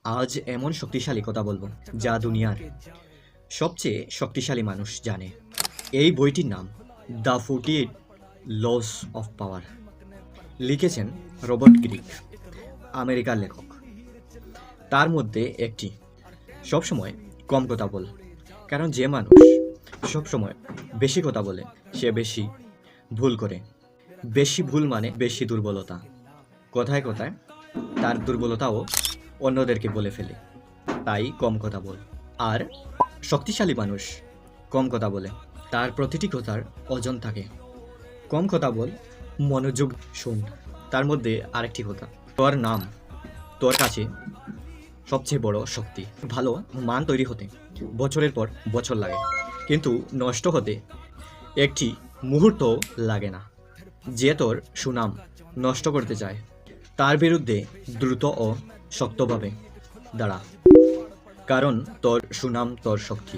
আজ এমন শক্তিশালী কথা বলবো যা দুনিয়ার সবচেয়ে শক্তিশালী মানুষ জানে। এই বইটির নাম দ্য 48 লস অফ পাওয়ার। লিখেছেন রবার্ট গ্রিক, আমেরিকার লেখক। তার মধ্যে একটি, সবসময় কম কথা বল। কারণ যে মানুষ সবসময় বেশি কথা বলে সে বেশি ভুল করে। বেশি ভুল মানে বেশি দুর্বলতা। কথায় কথায় তার দুর্বলতাও অন্যদেরকে বলে ফেলে। তাই কম কথা বল। আর শক্তিশালী মানুষ কম কথা বলে, তার প্রতিটি কথার ওজন থাকে। কম কথা বল, মনোযোগ শোন। তার মধ্যে আরেকটি কথা, তোর নাম তোর কাছে সবচেয়ে বড় শক্তি। ভালো মান তৈরি হতে বছরের পর বছর লাগে, কিন্তু নষ্ট হতে একটি মুহূর্ত লাগে না। যে তোর সুনাম নষ্ট করতে চায় তার বিরুদ্ধে দ্রুত ও শক্তভাবে দাঁড়া, কারণ তোর সুনাম তোর শক্তি।